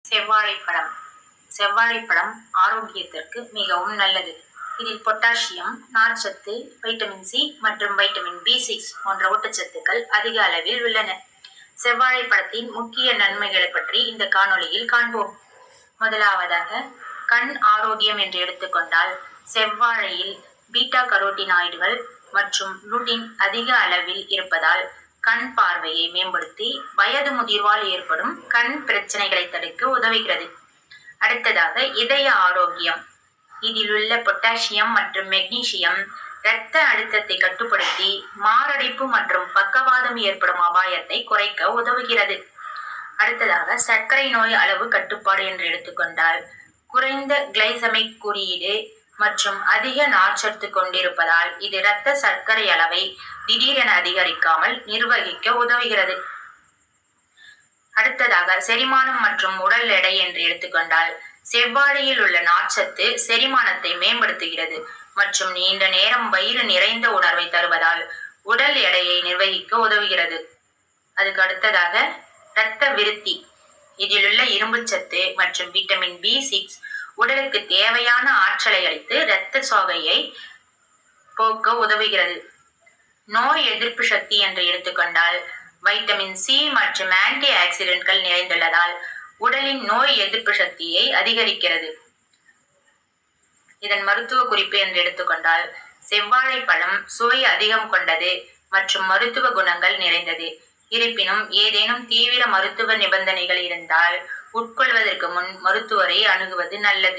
செவ்வாழைப்பழம். செவ்வாழைப்பழம் ஆரோக்கியத்திற்கு மிகவும் நல்லது. இதில் பொட்டாசியம், நார்ச்சத்து, வைட்டமின் சி மற்றும் வைட்டமின் B6 போன்ற ஊட்டச்சத்துக்கள் அதிக அளவில் உள்ளன. செவ்வாழைப்பழத்தின் முக்கிய நன்மைகளை பற்றி இந்த காணொளியில் காண்போம். முதலாவதாக, கண் ஆரோக்கியம் என்று எடுத்துக்கொண்டால், செவ்வாழையில் பீட்டா கரோட்டினாய்டுகள் மற்றும் லுடின் அதிக அளவில் இருப்பதால் கண் பார்வையை மேம்படுத்தி வயது முதிர்வால் ஏற்படும் கண் பிரச்சனைகளை தடுக்க உதவுகிறது. அடுத்ததாக, இதய ஆரோக்கியம். இதில் உள்ள பொட்டாசியம் மற்றும் மெக்னீசியம் இரத்த அழுத்தத்தை கட்டுப்படுத்தி மாரடைப்பு மற்றும் பக்கவாதம் ஏற்படும் அபாயத்தை குறைக்க உதவுகிறது. அடுத்ததாக, சர்க்கரை நோய் அளவு கட்டுப்பாடு என்று எடுத்துக்கொண்டால், குறைந்த கிளைசமிக் குறியீடு மற்றும் அதிக நார்ச்சத்து கொண்டிருப்பதால் இது இரத்த சர்க்கரை அளவை திடீரென அதிகரிக்காமல் நிர்வகிக்க உதவுகிறது. அடுத்ததாக, செரிமானம் மற்றும் உடல் எடை என்று எடுத்துக்கொண்டால், செவ்வாழையில் உள்ள நார்ச்சத்து செரிமானத்தை மேம்படுத்துகிறது மற்றும் நீண்ட நேரம் வயிறு நிறைந்த உணர்வை தருவதால் உடல் எடையை நிர்வகிக்க உதவுகிறது. அதுக்கு அடுத்ததாக, இரத்த விருத்தி. இதிலுள்ள இரும்புச்சத்து மற்றும் விட்டமின் B6 உடலுக்கு தேவையான ஆற்றலை அளித்து இரத்த சோகையை போக்க உதவுகிறது. நோய் எதிர்ப்பு சக்தி என்று எடுத்துக்கொண்டால், வைட்டமின் சி மற்றும் ஆன்டி ஆக்சிடென்ட்கள் நிறைந்துள்ளதால் உடலின் நோய் எதிர்ப்பு சக்தியை அதிகரிக்கிறது. இதன் மருத்துவ குறிப்பு என்று எடுத்துக்கொண்டால், செவ்வாழைப்பழம் சுவை அதிகம் கொண்டது மற்றும் மருத்துவ குணங்கள் நிறைந்தது. இருப்பினும் ஏதேனும் தீவிர மருத்துவ நிபந்தனைகள் இருந்தால் உட்கொள்வதற்கு முன் மருத்துவரை அணுகுவது நல்லது.